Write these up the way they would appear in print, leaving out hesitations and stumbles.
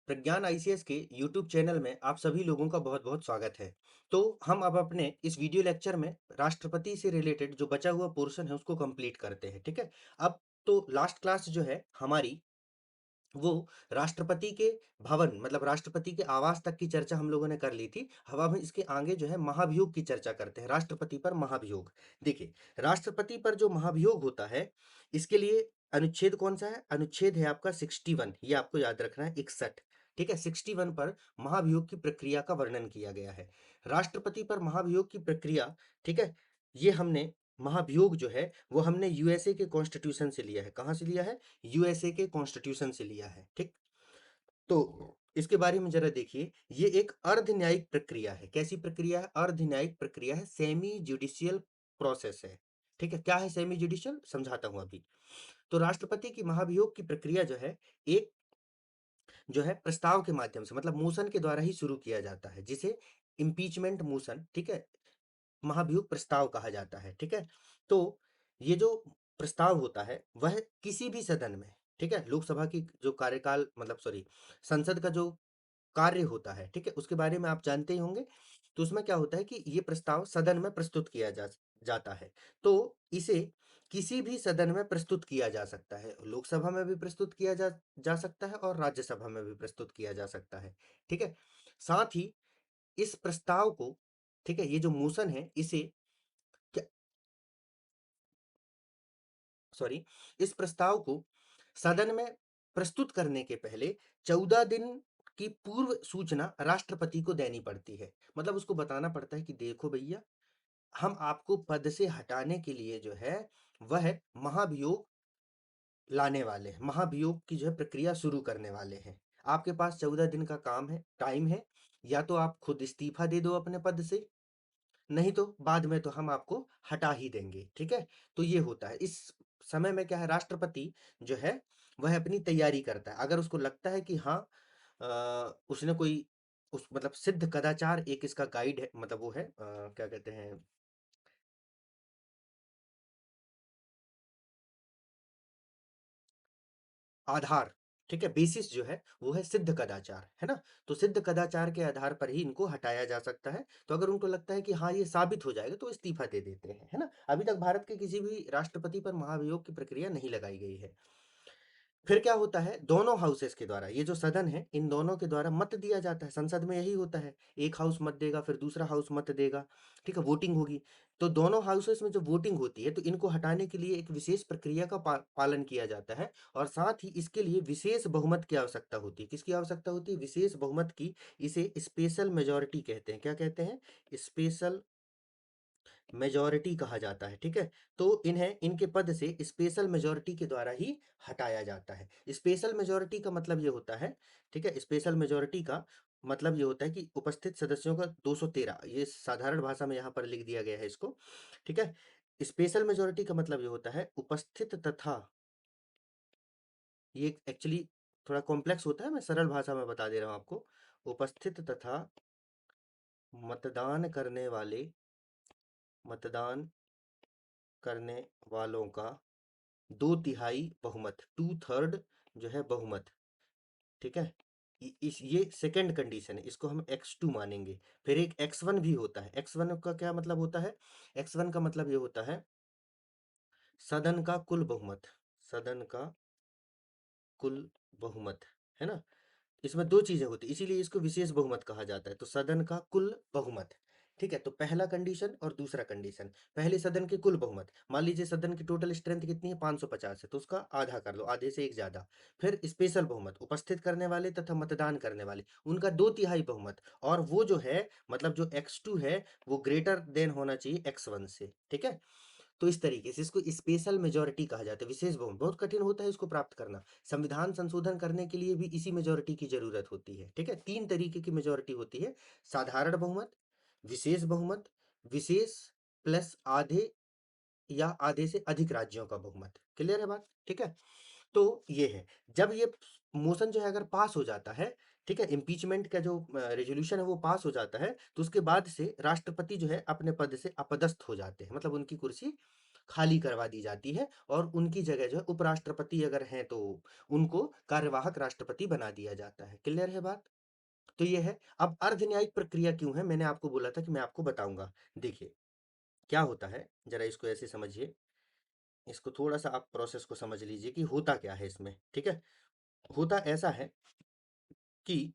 प्रज्ञान ICS के YouTube channel में आप सभी लोगों का बहुत-बहुत स्वागत है। तो हम अब अपने इस वीडियो लेक्चर में राष्ट्रपति से रिलेटेड जो बचा हुआ पोर्शन है उसको कंप्लीट करते हैं, ठीक है? अब तो लास्ट क्लास जो है हमारी वो राष्ट्रपति के भवन मतलब राष्ट्रपति के आवास तक की चर्चा हम लोगों ने कर ली थी। अब हम इसके आगे जो है महाभियोग की चर्चा करते हैं, राष्ट्रपति पर महाभियोग। देखिए, राष्ट्रपति पर जो महाभियोग होता है, इसके लिए अनुच्छेद कौन-सा है? अनुच्छेद है आपका 61, ये आपको याद रखना है 61, ठीक है? 61 पर महाभियोग की प्रक्रिया का वर्णन किया गया है। राष्ट्रपति पर महाभियोग की प्रक्रिया, ठीक है? ये हमने महाभियोग जो है, वो हमने यूएसए के कॉन्स्टिट्यूशन से लिया है। कहाँ से लिया है? यूएसए के कॉन्स्टिट्यूशन से लिया है, ठीक? तो इसके बारे में जरा देखिए, ये एक अर्ध न्यायिक प्रक्रिया है। कैसी प्रक्रिया है? अर्ध न्यायिक प्रक्रिया है, सेमी जुडिशियल प्रोसेस है, ठीक है? क्या है सेमी जुडिशियल? समझाता हूं अभी। तो राष्ट्रपति की महाभियोग की प्रक्रिया जो है, एक जो है प्रस्ताव के माध्यम से मतलब मोशन के द्वारा ही शुरू किया जाता है, जिसे इम्पीचमेंट मोशन, ठीक है, महाभियोग प्रस्ताव कहा जाता है, ठीक है? तो ये जो प्रस्ताव होता है वह किसी भी सदन में, ठीक है, लोकसभा की जो कार्यकाल मतलब सॉरी संसद का जो कार्य होता है, ठीक है, उसके बारे में आप जानते ही होंगे। तो उसमें क्या होता है कि ये प्रस्ताव सदन में प्रस्तुत किया जाता है। तो इसे किसी भी सदन में प्रस्तुत किया जा सकता है, लोकसभा में भी प्रस्तुत किया जा सकता है और राज्यसभा में भी प्रस्तुत किया जा सकता है, ठीक है? साथ ही इस प्रस्ताव को, ठीक है, ये जो मोशन है इसे क्या सॉरी इस प्रस्ताव को सदन में प्रस्तुत करने के पहले 14 दिन की पूर्व सूचना राष्ट्रपति को देनी पड़ती है। मतलब उसको बताना पड़ता है कि देखो भैया, हम आपको पद से हटाने के लिए जो है वह महाभियोग लाने वाले हैं, महाभियोग की जो है प्रक्रिया शुरू करने वाले हैं। आपके पास 14 दिन का काम है, टाइम है, या तो आप खुद इस्तीफा दे दो अपने पद से, नहीं तो बाद में तो हम आपको हटा ही देंगे, ठीक है? तो ये होता है। इस समय में क्या है, राष्ट्रपति जो है वह अपनी तैयारी करता है। अगर उसको लगता है कि हाँ, उसने कोई उस मतलब सिद्ध कदाचार एक इसका गाइड है, मतलब वो है, क्या कहते हैं, आधार, ठीक है, बेसिस जो है वो है सिद्ध कदाचार, है ना? तो सिद्ध कदाचार के आधार पर ही इनको हटाया जा सकता है। तो अगर उनको लगता है कि हाँ ये साबित हो जाएगा तो इस्तीफा दे देते हैं, है ना? अभी तक भारत के किसी भी राष्ट्रपति पर महाभियोग की प्रक्रिया नहीं लगाई गई है। फिर क्या होता है, दोनों हाउसेस के द्वारा, ये जो सदन है इन दोनों के द्वारा मत दिया जाता है। संसद में यही होता है, एक हाउस मत देगा फिर दूसरा हाउस मत देगा, ठीक है, वोटिंग होगी। तो दोनों हाउसेस में जो वोटिंग होती है तो इनको हटाने के लिए एक विशेष प्रक्रिया का पालन किया जाता है, और साथ ही इसके लिए विशेष बहुमत की आवश्यकता होती है। किसकी आवश्यकता होती है? विशेष बहुमत की। इसे स्पेशल मेजोरिटी कहते हैं। क्या कहते हैं? स्पेशल मेजॉरिटी कहा जाता है, ठीक है? तो इन्हें इनके पद से स्पेशल मेजॉरिटी के द्वारा ही हटाया जाता है। स्पेशल मेजॉरिटी का मतलब ये होता है, ठीक है? स्पेशल मेजॉरिटी का मतलब ये होता है कि उपस्थित सदस्यों का 213, ये साधारण भाषा में यहाँ पर लिख दिया गया है इसको, ठीक है? स्पेशल मेजॉरिटी का मतलब ये होता है उपस्थित तथा, ये एक्चुअली थोड़ा कॉम्प्लेक्स होता है, मैं सरल भाषा में बता दे रहा हूँ आपको। उपस्थित तथा मतदान करने वाले मतदान करने वालों का 2/3 बहुमत, 2/3 जो है बहुमत, ठीक है? इस ये सेकंड कंडीशन है, इसको हम x2 मानेंगे। फिर एक x1 भी होता है। x1 का क्या मतलब होता है? x1 का मतलब ये होता है सदन का कुल बहुमत, सदन का कुल बहुमत, है ना? इसमें 2 चीज़ें होती हैं, इसीलिए इसको विशेष बहुमत कहा जाता है। तो सदन का कुल बहुमत, ठीक है? तो पहला कंडीशन और दूसरा कंडीशन, पहले सदन के कुल बहुमत, मान लीजिए सदन की टोटल स्ट्रेंथ कितनी है? 550 है, तो उसका आधा कर लो, आधे से 1 ज़्यादा। फिर स्पेशल बहुमत, उपस्थित करने वाले तथा मतदान करने वाले, उनका 2/3 बहुमत, और वो जो है मतलब जो x2 है, वो ग्रेटर देन होना चाहिए x1 से, ठीक है? तो इस तरीके से इसको स्पेशल मेजॉरिटी कहा जाता है, विशेष बहुमत। बहुत कठिन होता है इसको प्राप्त करना। संविधान संशोधन करने के लिए भी इसी मेजॉरिटी की जरूरत होती है, ठीक है? 3 तरीके की मेजॉरिटी होती है, साधारण बहुमत, विशेष बहुमत, विशेष प्लस आधे या आधे से अधिक राज्यों का बहुमत। क्लियर है बात? ठीक है? तो ये है, जब ये मोशन जो है अगर पास हो जाता है, ठीक है, इम्पीचमेंट का जो रेजोल्यूशन है वो पास हो जाता है, तो उसके बाद से राष्ट्रपति जो है अपने पद से अपदस्थ हो जाते हैं, मतलब उनकी कुर्सी खाली करवा दी जाती है और उनकी जगह जो है उपराष्ट्रपति अगर हैं तो उनको कार्यवाहक राष्ट्रपति बना दिया जाता है। क्लियर है बात? तो ये है। अब अर्ध न्यायिक प्रक्रिया क्यों है, मैंने आपको बोला था कि मैं आपको बताऊंगा। देखिए क्या होता है, जरा इसको ऐसे समझिए, इसको थोड़ा सा आप प्रोसेस को समझ लीजिए कि होता क्या है इसमें। ठीक है, होता ऐसा है कि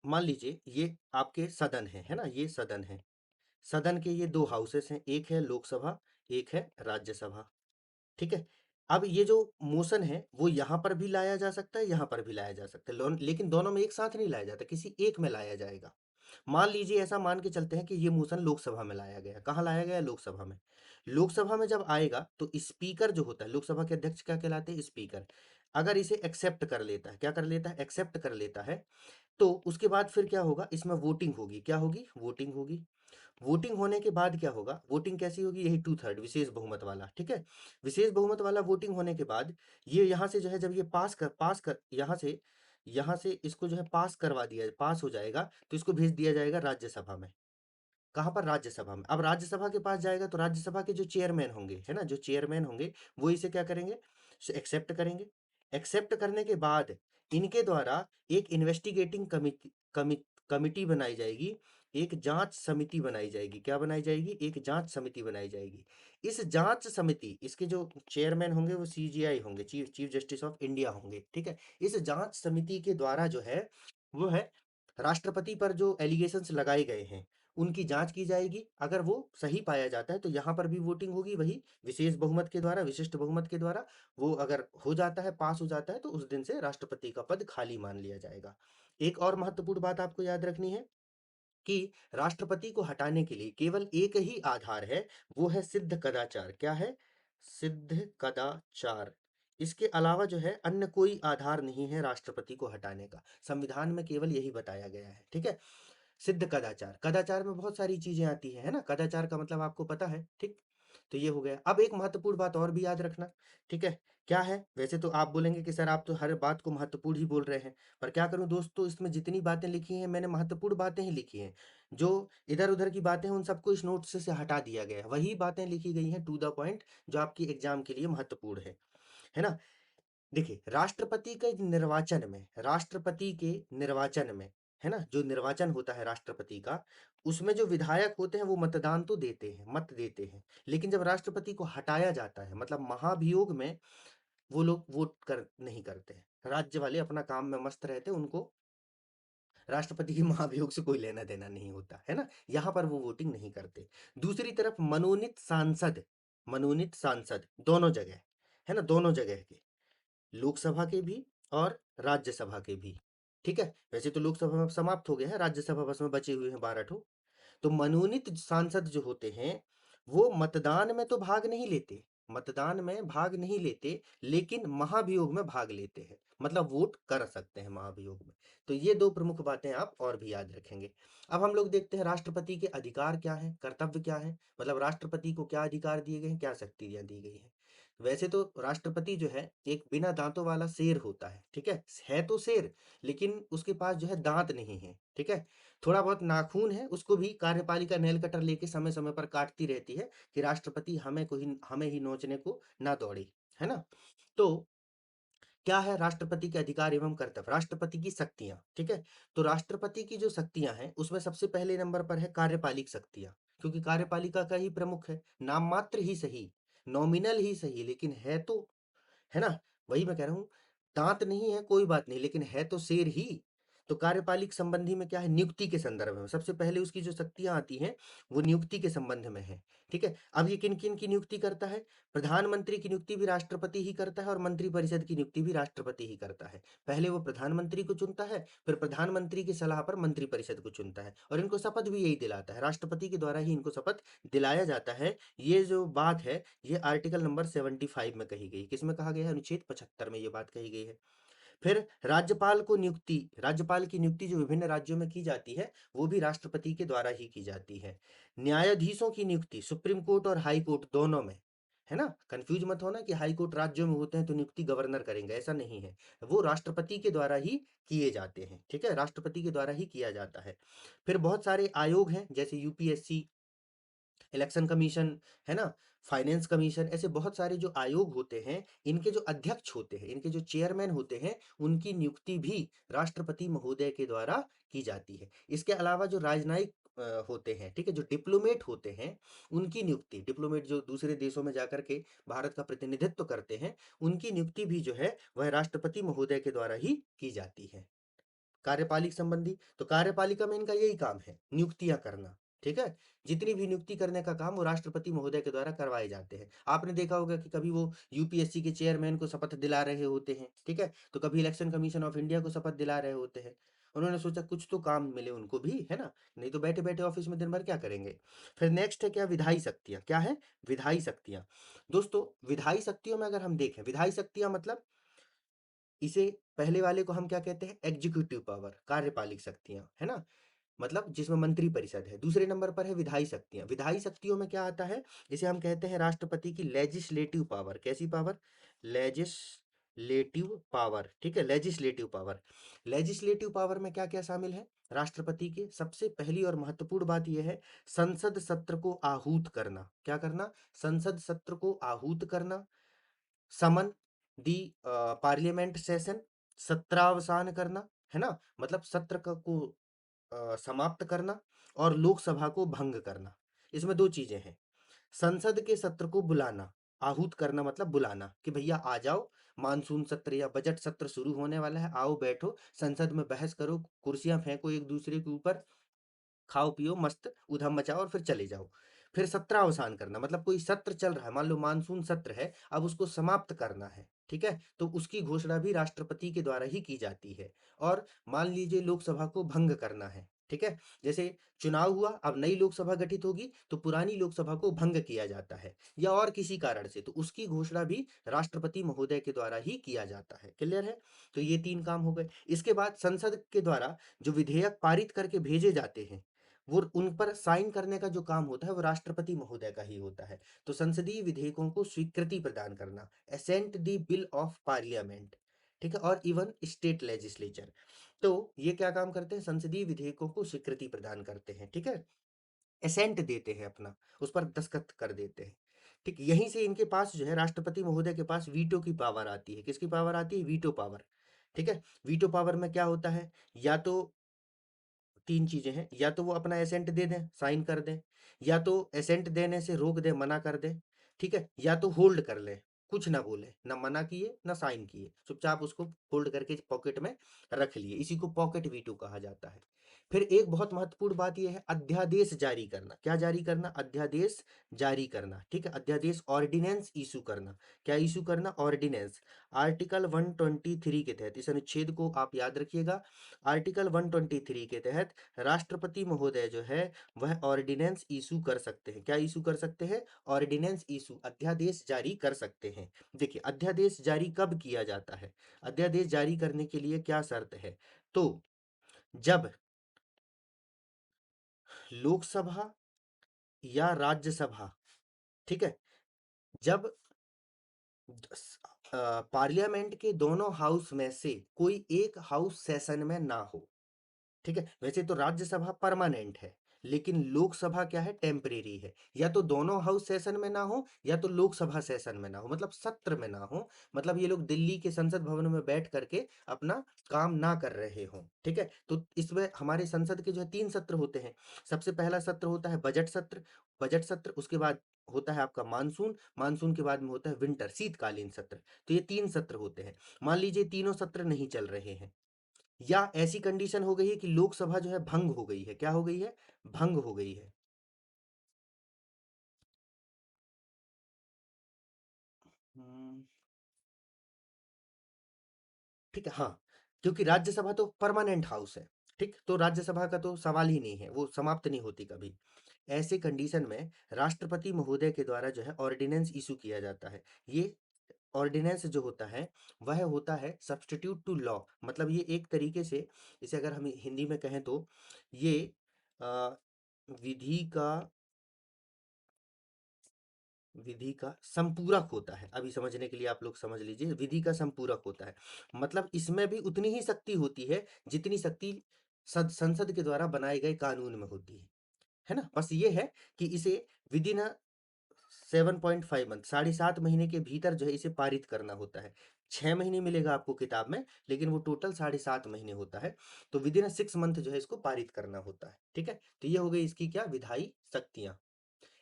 मान लीजिए ये आपके सदन है ना, ये सदन है। सदन के ये दो हाउसेस हैं, एक है लोकसभा, एक है राज्यसभा। ठीक है, अब ये जो मोशन है वो यहाँ पर भी लाया जा सकता है, यहाँ पर भी लाया जा सकता है, लेकिन दोनों में एक साथ नहीं लाया जाता, किसी एक में लाया जाएगा। मान लीजिए ऐसा मान के चलते हैं कि ये मोशन लोकसभा में लाया गया। कहाँ लाया गया? लोकसभा में। लोकसभा में जब आएगा तो स्पीकर जो होता है, लोकसभा के अध्यक्ष क्या कहलाते हैं? स्पीकर। अगर इसे एक्सेप्ट कर लेता है, क्या कर लेता है? एक्सेप्ट कर लेता है, तो उसके बाद फिर क्या होगा? इसमें वोटिंग होगी। क्या होगी? वोटिंग होगी। वोटिंग होने के बाद क्या होगा? वोटिंग कैसी होगी? यही 2/3 विशेष बहुमत वाला। ठीक है, विशेष बहुमत वाला वोटिंग होने के बाद ये यहाँ से जो है, जब ये पास कर यहाँ से इसको जो है पास करवा दिया, पास हो जाएगा तो इसको भेज दिया जाएगा राज्यसभा में। कहाँ पर? राज्यसभा में। अब राज्यसभा के पास जाएगा तो राज्यसभा के जो चेयरमैन होंगे, है ना, जो चेयरमैन होंगे वो इसे क्या करेंगे? एक्सेप्ट करेंगे। एक्सेप्ट करने के बाद इनके द्वारा एक इन्वेस्टिगेटिंग कमिटी बनाई जाएगी, एक जांच समिति बनाई जाएगी। क्या बनाई जाएगी? एक जांच समिति बनाई जाएगी। इस जांच समिति, इसके जो चेयरमैन होंगे वो सीजीआई होंगे, chief chief justice of India होंगे। ठीक है, इस जांच समिति के द्वारा जो है वो है राष्ट्रपति पर जो एलिगेशंस लगाए गए हैं उनकी जांच की जाएगी। अगर वो सही पाया जाता है तो यहाँ पर भी वोटिंग होगी, वही विशेष बहुमत के द्वारा, विशिष्ट बहुमत के द्वारा। वो अगर हो जाता है, पास हो जाता है, तो उस दिन से राष्ट्रपति का पद खाली मान लिया जाएगा। एक और महत्वपूर्ण बात आपको याद रखनी है कि राष्ट्रपति को हटाने के लिए केवल एक ही आधार है, वो है सिद्ध कदाचार। क्या है? सिद्ध कदाचार। इसके अलावा जो है अन्य कोई आधार नहीं है राष्ट्रपति को हटाने का। संविधान में केवल यही बताया गया है। ठीक है, सिद्ध कदाचार। कदाचार में बहुत सारी चीजें आती है ना, कदाचार का मतलब आपको पता है। ठीक, तो ये हो गया। अब एक महत्वपूर्ण बात और भी याद रखना। ठीक है, क्या है? वैसे तो आप बोलेंगे कि सर आप तो हर बात को महत्वपूर्ण ही बोल रहे हैं, पर क्या करूं दोस्तों, इसमें जितनी बातें लिखी हैं मैंने महत्वपूर्ण बातें ही लिखी हैं। जो इधर उधर की बातें हैं उन सबको इस नोट से हटा दिया गया है, वही बातें लिखी गई हैं टू द पॉइंट, जो आपकी एग्जाम के लिए महत्वपूर्ण है ना। देखिए राष्ट्रपति के निर्वाचन में, राष्ट्रपति के निर्वाचन में, है ना, जो निर्वाचन होता है राष्ट्रपति का, उसमें जो विधायक होते हैं वो मतदान तो देते हैं, मत देते हैं, लेकिन जब राष्ट्रपति को हटाया जाता है, मतलब महाभियोग में, वो लोग वोट कर नहीं करते हैं। राज्य वाले अपना काम में मस्त रहते हैं, उनको राष्ट्रपति के महाभियोग से कोई लेना देना नहीं होता है ना, यहाँ पर वो वोटिंग नहीं करते। दूसरी तरफ मनोनीत सांसद, मनोनीत सांसद दोनों जगह, है ना, दोनों जगह के, लोकसभा के भी और राज्यसभा के भी। ठीक है, वैसे तो लोकसभा में समाप्त हो गया है, राज्यसभा बस में बचे हुए हैं 12 ठो। तो मनोनीत सांसद जो होते हैं वो मतदान में तो भाग नहीं लेते, मतदान में भाग नहीं लेते, लेकिन महाभियोग में भाग लेते हैं, मतलब वोट कर सकते हैं महाभियोग में। तो ये दो प्रमुख बातें आप और भी याद रखेंगे। अब हम लोग देखते हैं राष्ट्रपति के अधिकार क्या है, कर्तव्य क्या है, मतलब राष्ट्रपति को क्या अधिकार दिए गए हैं, क्या शक्तियां दी गई हैं। वैसे तो राष्ट्रपति जो है एक बिना दांतों वाला शेर होता है तो शेर, लेकिन उसके पास जो है दांत नहीं है। ठीक है, थोड़ा बहुत नाखून है, उसको भी कार्यपालिका नेल कटर लेके समय समय पर काटती रहती है कि राष्ट्रपति हमें ही नोचने को ना दौड़े, है ना। तो क्या है राष्ट्रपति के अधिकार एवं कर्तव्य, राष्ट्रपति की शक्तियां। ठीक है, तो राष्ट्रपति की जो शक्तियां हैं उसमें सबसे पहले नंबर पर है कार्यपालिक शक्तियां, क्योंकि कार्यपालिका का ही प्रमुख है, नाम मात्र ही सही, नॉमिनल ही सही, लेकिन है तो, है ना, वही मैं कह रहा हूँ, दांत नहीं है कोई बात नहीं, लेकिन है तो शेर ही। तो कार्यपालिक संबंधी में क्या है? नियुक्ति के संदर्भ में सबसे पहले उसकी जो शक्तियां आती हैं वो नियुक्ति के संबंध में है। ठीक है, अब ये किन किन की नियुक्ति करता है? प्रधानमंत्री की नियुक्ति भी राष्ट्रपति ही करता है और मंत्रिपरिषद की नियुक्ति भी राष्ट्रपति ही करता है। पहले वो प्रधानमंत्री को चुनता है, फिर प्रधानमंत्री की सलाह पर मंत्रिपरिषद को चुनता है, और इनको शपथ भी यही दिलाता है, राष्ट्रपति के द्वारा ही इनको शपथ दिलाया जाता है। ये जो बात है ये आर्टिकल नंबर 75 में कही गई। किसमें कहा गया है? अनुच्छेद 75 में ये बात कही गई है। फिर राज्यपाल को नियुक्ति, राज्यपाल की नियुक्ति जो विभिन्न राज्यों में की जाती है वो भी राष्ट्रपति के द्वारा ही की जाती है। न्यायाधीशों की नियुक्ति सुप्रीम कोर्ट और हाई कोर्ट दोनों में, है ना, कंफ्यूज मत होना कि हाई कोर्ट राज्यों में होते हैं तो नियुक्ति गवर्नर करेंगे, ऐसा नहीं है, वो राष्ट्रपति के द्वारा ही किए जाते हैं। ठीक है, राष्ट्रपति के द्वारा ही किया जाता है। फिर बहुत सारे आयोग हैं जैसे यूपीएससी, इलेक्शन कमीशन, है ना? फाइनेंस कमीशन, ऐसे बहुत सारे जो आयोग होते हैं, इनके जो अध्यक्ष होते हैं, इनके जो चेयरमैन होते हैं, उनकी नियुक्ति भी राष्ट्रपति महोदय के द्वारा की जाती है। इसके अलावा जो राजनयिक होते हैं, ठीक है? जो डिप्लोमेट होते हैं, उनकी नियुक्ति, डिप्लोमेट जो दूसरे देशों में जाकर के भारत का प्रतिनिधित्व करते हैं, उनकी नियुक्ति भी जो है, वह राष्ट्रपति महोदय के द्वारा ही की जाती है। कार्यपालिक संबंधी, तो कार्यपालिका में इनका यही काम है, नियुक्तियां करना, ठीक है? जितनी भी नियुक्ति करने का काम वो राष्ट्रपति महोदय के द्वारा करवाए जाते हैं। आपने देखा होगा कि कभी वो यूपीएससी के चेयरमैन को शपथ दिला रहे होते हैं, ठीक है? तो कभी इलेक्शन कमीशन ऑफ इंडिया को शपथ दिला रहे होते हैं। उन्होंने सोचा कुछ तो काम मिले उनको भी, है ना? नहीं तो बैठे बैठे ऑफिस में दिन भर क्या करेंगे। फिर नेक्स्ट है क्या, विधायी शक्तियां। क्या है? विधायी शक्तियां। दोस्तों, विधायी शक्तियों में अगर हम देखें, विधायी शक्तियां मतलब, इसे पहले वाले को हम क्या कहते हैं, एग्जीक्यूटिव पावर, कार्यपालिक शक्तियां, है ना? मतलब जिसमें मंत्री परिषद है। दूसरे नंबर पर है विधायी शक्तियां। विधायी शक्तियों में क्या आता है, इसे हम कहते हैं राष्ट्रपति की लेजिस्लेटिव पावर। कैसी पावर? लेजिस्लेटिव पावर, ठीक है? Legislative power. लेजिस्लेटिव पावर में क्या क्या शामिल है राष्ट्रपति के? सबसे पहली और महत्वपूर्ण बात यह है, संसद सत्र को आहूत करना। क्या करना? संसद सत्र को आहूत करना। समन दी पार्लियामेंट सेशन, सत्रावसान करना, है ना? मतलब सत्र को समाप्त करना, और लोकसभा को भंग करना। इसमें दो चीजें हैं। संसद के सत्र को बुलाना, आहूत करना मतलब बुलाना, कि भैया आ जाओ, मानसून सत्र या बजट सत्र शुरू होने वाला है, आओ बैठो, संसद में बहस करो, कुर्सियां फेंको एक दूसरे के ऊपर, खाओ पियो मस्त उधम मचाओ और फिर चले जाओ। फिर सत्रावसान करना मतलब कोई सत्र चल रहा है, मान लो मानसून सत्र है, अब उसको समाप्त करना है, ठीक है? तो उसकी घोषणा भी राष्ट्रपति के द्वारा ही की जाती है। और मान लीजिए लोकसभा को भंग करना है, ठीक है? जैसे चुनाव हुआ, अब नई लोकसभा गठित होगी, तो पुरानी लोकसभा को भंग किया जाता है, या और किसी कारण से, तो उसकी घोषणा भी राष्ट्रपति महोदय के द्वारा ही किया जाता है। क्लियर है? तो ये तीन काम हो गए। इसके बाद संसद के द्वारा जो विधेयक पारित करके भेजे जाते हैं, वो उन पर साइन करने का जो काम होता है वो राष्ट्रपति महोदय का ही होता है। तो संसदीय विधेयकों को स्वीकृति प्रदान करना, assent the bill of parliament, ठीक है? और इवन स्टेट लेजिस्लेचर, तो ये क्या काम करते हैं, संसदीय विधेयकों को स्वीकृति प्रदान करते हैं, ठीक है? असेंट देते हैं अपना, उस पर दस्तखत कर देते हैं, ठीक? यहीं से इनके पास जो है, राष्ट्रपति महोदय के पास वीटो की पावर आती है। किसकी पावर आती है? वीटो पावर, ठीक है? वीटो पावर में क्या होता है, या तो तीन चीजें हैं, या तो वो अपना एसेंट दे दें, साइन कर दें, या तो एसेंट देने से रोक दें, मना कर दें, ठीक है? या तो होल्ड कर लें, कुछ ना बोले, ना मना किए ना साइन किए, चुपचाप उसको होल्ड करके पॉकेट में रख लिए, इसी को पॉकेट वीटो कहा जाता है। फिर एक बहुत महत्वपूर्ण बात यह है, अध्यादेश जारी करना। क्या जारी करना? अध्यादेश जारी करना, ठीक है? अध्यादेश, ऑर्डिनेंस इशू करना। क्या इशू करना? ऑर्डिनेंस। आर्टिकल 123 के तहत, इस अनुच्छेद को आप याद रखिएगा, आर्टिकल 123 के तहत राष्ट्रपति महोदय जो है वह ऑर्डिनेंस इशू कर सकते हैं। क्या इशू कर सकते हैं? ऑर्डिनेंस इशू, अध्यादेश जारी कर सकते हैं। देखिए, अध्यादेश जारी कब किया जाता है, अध्यादेश जारी करने के लिए क्या शर्त है, तो जब लोकसभा या राज्यसभा, ठीक है, जब पार्लियामेंट के दोनों हाउस में से कोई एक हाउस सेशन में ना हो, ठीक है? वैसे तो राज्यसभा परमानेंट है, लेकिन लोकसभा क्या है, टेम्परेरी है। या तो दोनों हाउस सेशन में ना हो, या तो लोकसभा सेशन में ना हो, मतलब सत्र में ना हो, मतलब ये लोग दिल्ली के संसद भवन में बैठ करके अपना काम ना कर रहे हों, ठीक है? तो इसमें हमारे संसद के जो है तीन सत्र होते हैं। सबसे पहला सत्र होता है बजट सत्र, बजट सत्र, उसके बाद होता है आपका मानसून, मानसून के बाद में होता है विंटर, शीतकालीन सत्र। तो ये तीन सत्र होते हैं। मान लीजिए तीनों सत्र नहीं चल रहे हैं, या ऐसी कंडीशन हो गई है कि लोकसभा जो है भंग हो गई है। क्या हो गई है? भंग हो गई है। हम्म, ठीक है, हाँ, क्योंकि राज्यसभा तो परमानेंट हाउस है, ठीक? तो राज्यसभा का तो सवाल ही नहीं है, वो समाप्त नहीं होती कभी। ऐसे कंडीशन में राष्ट्रपति महोदय के द्वारा जो है ऑर्डिनेंस इशू किया जाता है। ये ऑर्डिनेंस जो होता है, वह होता है सब्स्टिट्यूट टू लॉ, मतलब ये एक तरीके से, इसे अगर हम हिंदी में कहें तो ये अ, विधि का विधि का संपूरक होता है। अभी समझने के लिए आप लोग समझ लीजिए, विधि का संपूरक होता है, मतलब इसमें भी उतनी ही शक्ति होती है जितनी शक्ति संसद के द्वारा बनाए गए कानून में होती है। है ना? बस ये है कि इसे विदिन 7.5 मंथ, 7.5 महीने के भीतर जो है इसे पारित करना होता है। 6 महीने मिलेगा आपको किताब में, लेकिन वो टोटल 7.5 महीने होता है। तो विदिन 6 मंथ जो है इसको पारित करना होता है। ठीक है, तो ये हो गई इसकी क्या, विधायी शक्तियां।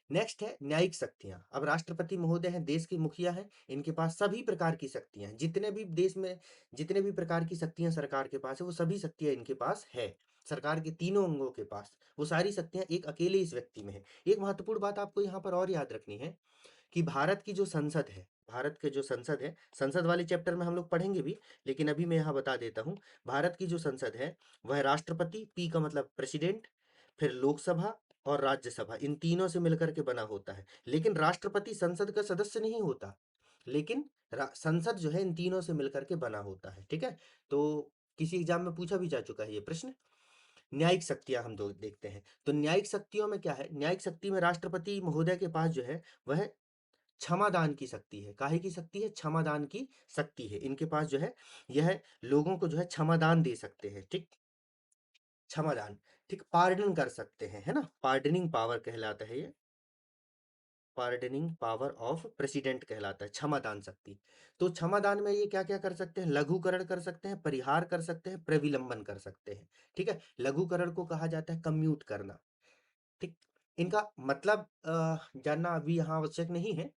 नेक्स्ट है न्यायिक शक्तियां। अब राष्ट्रपति महोदय हैं, देश के मुखिया हैं, इनके पास सभी प्रकार की शक्तियां हैं। जितने भी देश में जितने भी प्रकार की शक्तियां सरकार के पास है, वो सभी शक्तियां इनके पास है। सरकार के तीनों अंगों के पास वो सारी शक्तियां एक अकेले इस व्यक्ति में है। एक महत्वपूर्ण बात आपको यहाँ पर और याद रखनी है कि भारत की जो संसद है, भारत के जो संसद है, संसद वाले चैप्टर में हम लोग पढ़ेंगे भी, लेकिन अभी मैं यहाँ बता देता हूँ। भारत की जो संसद है वह राष्ट्रपति, पी का मतलब प्रेसिडेंट, फिर लोकसभा और राज्यसभा, इन तीनों से मिलकर के बना होता है। लेकिन राष्ट्रपति संसद का सदस्य नहीं होता, लेकिन संसद जो है इन तीनों से मिलकर के बना होता है। ठीक है, तो किसी एग्जाम में पूछा भी जा चुका है ये प्रश्न। न्यायिक शक्तियां हम दो देखते हैं। तो न्यायिक शक्तियों में क्या है, न्यायिक शक्ति में राष्ट्रपति महोदय के पास जो है वह क्षमादान की शक्ति है। काहे की शक्ति है, क्षमादान की शक्ति है इनके पास जो है। यह लोगों को जो है क्षमादान दे सकते हैं। ठीक, क्षमादान, ठीक, पार्डन कर सकते हैं, है ना, पार्डनिंग पावर कहलाता है ये, पार्डनिंग पावर ऑफ प्रेसिडेंट कहलाता है क्षमादान शक्ति। तो क्षमादान में ये क्या क्या कर सकते हैं, लघुकरण कर सकते हैं, परिहार कर सकते हैं, प्रविलंबन कर सकते हैं। ठीक है, लघुकरण को कहा जाता है कम्यूट करना। ठीक, इनका मतलब जानना अभी यहाँ आवश्यक नहीं है।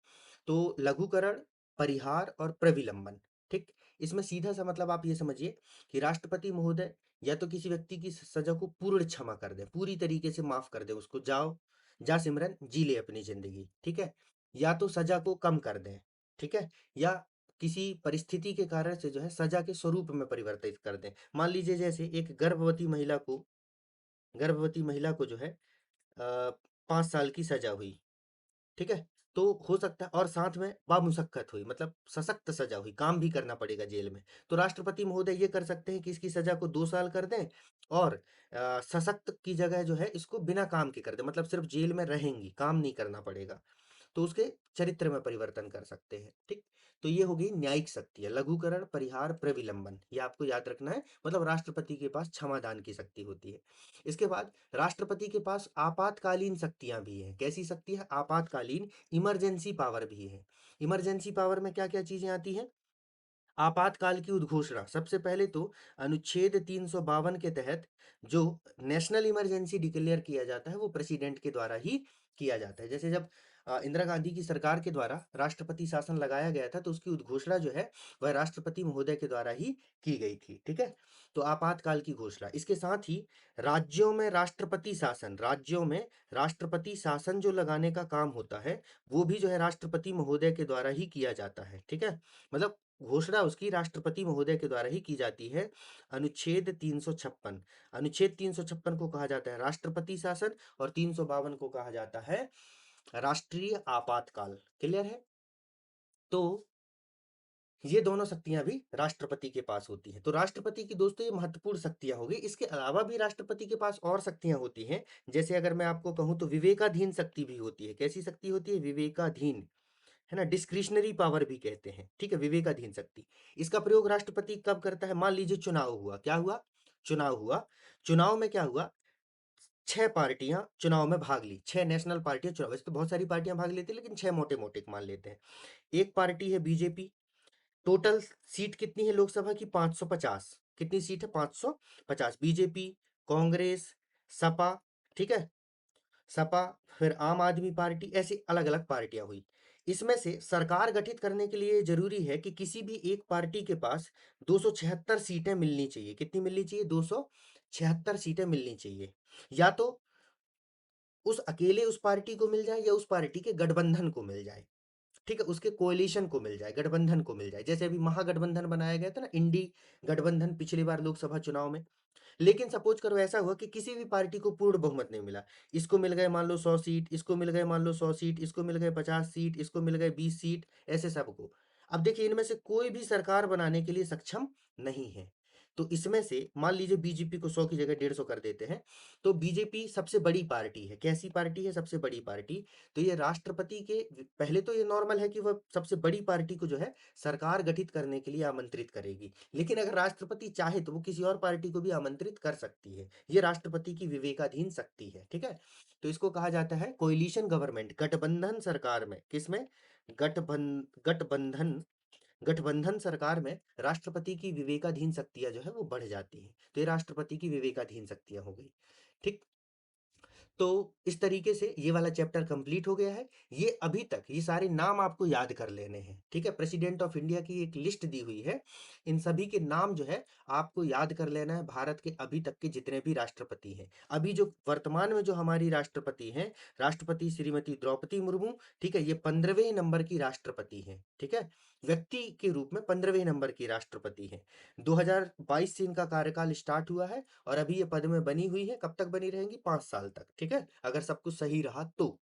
तो लघुकरण, परिहार और प्रविलंबन, ठीक, इसमें सीधा सा मतलब आप ये समझिए कि राष्ट्रपति महोदय या तो किसी व्यक्ति की सजा को पूर्ण क्षमा कर दे, पूरी तरीके से माफ कर दे उसको, जाओ जा सिमरन जी ले अपनी जिंदगी। ठीक है, या तो सजा को कम कर दें। ठीक है, या किसी परिस्थिति के कारण से जो है सजा के स्वरूप में परिवर्तित कर दें। मान लीजिए जैसे एक गर्भवती महिला को जो है 5 साल की सजा हुई। ठीक है, तो हो सकता है, और साथ में बामुशक्कत हुई, मतलब सशक्त सजा हुई, काम भी करना पड़ेगा जेल में। तो राष्ट्रपति महोदय ये कर सकते हैं कि इसकी सजा को 2 साल कर दें, और सशक्त की जगह जो है इसको बिना काम के कर दें, मतलब सिर्फ जेल में रहेंगी, काम नहीं करना पड़ेगा। तो उसके चरित्र में परिवर्तन कर सकते हैं। ठीक, तो ये हो गई न्यायिक शक्ति है, लघुकरण, परिहार, प्रविलंबन, ये आपको याद रखना है। मतलब राष्ट्रपति के पास क्षमादान की शक्ति होती है। इसके बाद राष्ट्रपति के पास आपातकालीन शक्तियां भी हैं। कैसी शक्ति है, आपातकालीन, इमरजेंसी पावर भी है। इमरजेंसी पावर में क्या क्या चीजें आती हैं, आपातकाल की उद्घोषणा। सबसे पहले तो अनुच्छेद 352 के तहत जो नेशनल इमरजेंसी डिक्लेयर किया जाता है वो प्रेसिडेंट के द्वारा ही किया जाता है। जैसे जब इंदिरा गांधी की सरकार के द्वारा राष्ट्रपति शासन लगाया गया था, तो उसकी उद्घोषणा जो है वह राष्ट्रपति महोदय के द्वारा ही की गई थी। ठीक है, तो आपातकाल की घोषणा। इसके साथ ही राज्यों में राष्ट्रपति शासन जो लगाने का काम होता है वो भी जो है राष्ट्रपति महोदय के द्वारा ही किया जाता है। ठीक है, मतलब घोषणा उसकी राष्ट्रपति महोदय के द्वारा ही की जाती है। अनुच्छेद 356, अनुच्छेद 356 को कहा जाता है राष्ट्रपति शासन, और 352 को कहा जाता है राष्ट्रीय आपातकाल। क्लियर है, तो ये दोनों शक्तियां भी राष्ट्रपति के पास होती हैं। तो राष्ट्रपति की दोस्तों ये महत्वपूर्ण शक्तियां हो गई। इसके अलावा भी राष्ट्रपति के पास और शक्तियां होती हैं। जैसे अगर मैं आपको कहूं तो विवेकाधीन शक्ति भी होती है। कैसी शक्ति होती है, विवेकाधीन, है ना, डिस्क्रिशनरी पावर भी कहते हैं। ठीक है, विवेकाधीन शक्ति। इसका प्रयोग राष्ट्रपति कब करता है, मान लीजिए चुनाव हुआ, क्या हुआ, चुनाव हुआ, चुनाव में क्या हुआ, 6 पार्टियां चुनाव में भाग ली, 6 नेशनल पार्टियां चुनाव, वैसे तो बहुत सारी पार्टियां भाग लेती है, लेकिन 6 मोटे मोटे मान लेते हैं। एक पार्टी है बीजेपी, टोटल सीट कितनी है लोकसभा की, 550, कितनी सीट है, 550। बीजेपी, कांग्रेस, सपा, ठीक है, सपा, फिर आम आदमी पार्टी, ऐसी अलग अलग पार्टियां हुई। इसमें से सरकार गठित करने के लिए जरूरी है कि किसी भी एक पार्टी के पास 276 सीटें मिलनी चाहिए। कितनी मिलनी चाहिए, 276 सीटें मिलनी चाहिए। या तो उस अकेले उस पार्टी को मिल जाए, या उस पार्टी के गठबंधन को मिल जाए। ठीक है, उसके कोएलिशन को मिल जाए, गठबंधन को मिल जाए। जैसे अभी महागठबंधन बनाया गया था ना, इंडी गठबंधन, पिछली बार लोकसभा चुनाव में। लेकिन सपोज करो ऐसा हुआ कि किसी भी पार्टी को पूर्ण बहुमत नहीं मिला, इसको मिल गए मान लो 100 सीट, इसको मिल गए मान लो 100 सीट, इसको मिल गए 50 सीट, इसको मिल गए 20 सीट, ऐसे सबको। अब देखिए इनमें से कोई भी सरकार बनाने के लिए सक्षम नहीं है। तो इसमें से मान लीजिए बीजेपी को 100 की जगह 150 कर देते हैं, तो बीजेपी सबसे बड़ी पार्टी है। कैसी पार्टी है? सबसे बड़ी पार्टी। तो ये राष्ट्रपति के पहले तो ये नॉर्मल है कि वह सबसे बड़ी पार्टी को जो है सरकार गठित करने के लिए आमंत्रित करेगी। लेकिन अगर राष्ट्रपति चाहे तो वो किसी और पार्टी को भी आमंत्रित कर सकती है। ये राष्ट्रपति की विवेकाधीन शक्ति है, ठीक है? तो इसको कहा जाता है कोएलिशन गवर्नमेंट, गठबंधन सरकार में। किसमें? गठबंधन गठबंधन सरकार में राष्ट्रपति की विवेकाधीन शक्तियां जो है वो बढ़ जाती हैं। तो ये राष्ट्रपति की विवेकाधीन शक्तियां हो गई, ठीक। तो इस तरीके से ये वाला चैप्टर कंप्लीट हो गया है। ये अभी तक ये सारे नाम आपको याद कर लेने हैं, ठीक है? प्रेसिडेंट ऑफ इंडिया की एक लिस्ट दी हुई है, इन सभी के नाम जो है आपको याद कर लेना है, भारत के अभी तक के जितने भी राष्ट्रपति हैं। अभी जो वर्तमान में जो हमारी राष्ट्रपति हैं, राष्ट्रपति श्रीमती द्रौपदी मुर्मू, ठीक है? ये 15वें नंबर की राष्ट्रपति हैं, ठीक है? व्यक्ति के रूप में 15वें नंबर की राष्ट्रपति हैं। 2022 से इनका कार्यकाल स्टार्ट हुआ है और अभी ये पद में बनी हुई है। कब तक बनी रहेंगी? 5 साल तक, ठीक है? अगर सब कुछ सही रहा तो।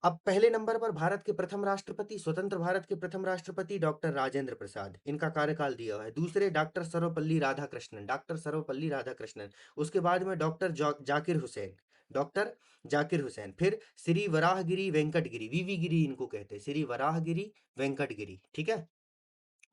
अब पहले नंबर पर भारत के प्रथम राष्ट्रपति, स्वतंत्र भारत के प्रथम राष्ट्रपति डॉक्टर राजेंद्र प्रसाद, इनका कार्यकाल दिया हुआ है। दूसरे डॉक्टर सर्वपल्ली राधाकृष्णन, डॉक्टर सर्वपल्ली राधाकृष्णन। उसके बाद में जाकिर हुसैन, डॉक्टर जाकिर हुसैन। फिर श्री वराहगिरी वेंकटगिरी, वीवी गिरी इनको कहते हैं, श्री वराहगिरी वेंकटगिरी, ठीक है?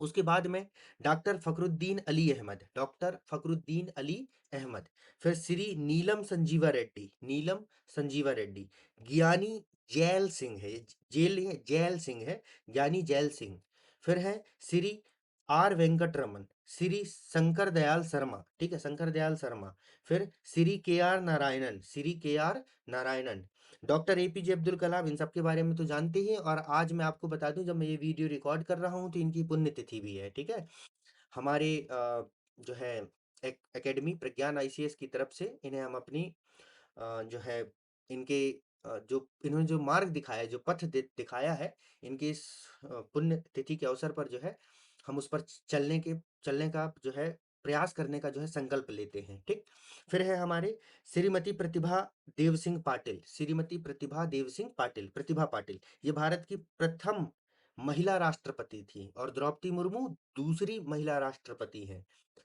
उसके बाद में डॉक्टर फखरुद्दीन अली अहमद, डॉक्टर फखरुद्दीन अली अहमद। फिर श्री नीलम संजीवा रेड्डी, नीलम संजीवा रेड्डी। ज्ञानी जैल सिंह है, जेल नहीं है, जैल सिंह है, ज्ञानी जैल सिंह। फिर है श्री आर वेंकटरमन, श्री शंकर दयाल शर्मा, ठीक है? शंकर दयाल शर्मा। फिर Shri K R Narayanan, Shri K R Narayanan. Doctor APJ Abdul Kalam, इन सब के बारे में तो जानते ही हैं। और आज मैं आपको बता दूं, जब मैं ये वीडियो रिकॉर्ड कर रहा हूं तो इनकी पुण्यतिथि भी है, ठीक है? हमारे जो है एकेडमी प्रज्ञान आईसीएस की तरफ से इन्हें हम अपनी जो है इनके जो इन्होंने जो मार्ग दिखाया, जो पथ दिखाया है, इनकी इस पुण्य तिथि के अवसर पर जो है हम उस पर चलने का जो है प्रयास करने का जो है संकल्प लेते हैं, ठीक। फिर है हमारे श्रीमती प्रतिभा देव सिंह पाटिल, श्रीमती प्रतिभा देव सिंह पाटिल, प्रतिभा पाटिल। ये भारत की प्रथम महिला राष्ट्रपति थी और द्रौपदी मुर्मू दूसरी महिला राष्ट्रपति हैं।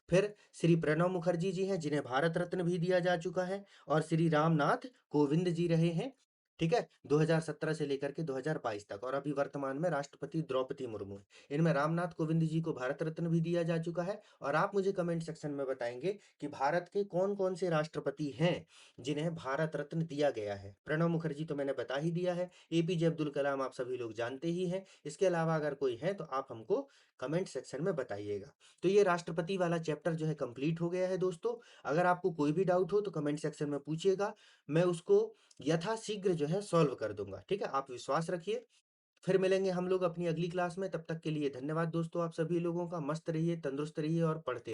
फिर श्री प्रणब मुखर्जी जी हैं, जिन्हें भारत रत्न भी दिया जा चुका है। और श्री रामनाथ कोविंद जी रहे हैं, ठीक है? 2017 से लेकर के 2022 तक। और अभी वर्तमान में राष्ट्रपति द्रौपदी मुर्मू हैं। इनमें रामनाथ कोविंद जी को भारत रत्न भी दिया जा चुका है। और आप मुझे कमेंट सेक्शन में बताएंगे कि भारत के कौन कौन से राष्ट्रपति हैं जिन्हें भारत रत्न दिया गया है। प्रणब मुखर्जी तो मैंने बता ही दिया है। एपीजे अब्दुल कलाम आप सभी लोग जानते ही हैं। इसके अलावा अगर कोई है तो आप हमको कमेंट सेक्शन में बताइएगा। तो ये राष्ट्रपति वाला चैप्टर जो है कंप्लीट हो गया है दोस्तों। अगर आपको कोई भी डाउट हो तो कमेंट सेक्शन में पूछिएगा, मैं उसको यथाशीघ्र जो है सॉल्व कर दूंगा, ठीक है? आप विश्वास रखिए। फिर मिलेंगे हम लोग अपनी अगली क्लास में। तब तक के लिए धन्यवाद दोस्तों, आप सभी लोगों का। मस्त रहिए, तंदुरुस्त रहिए और पढ़ते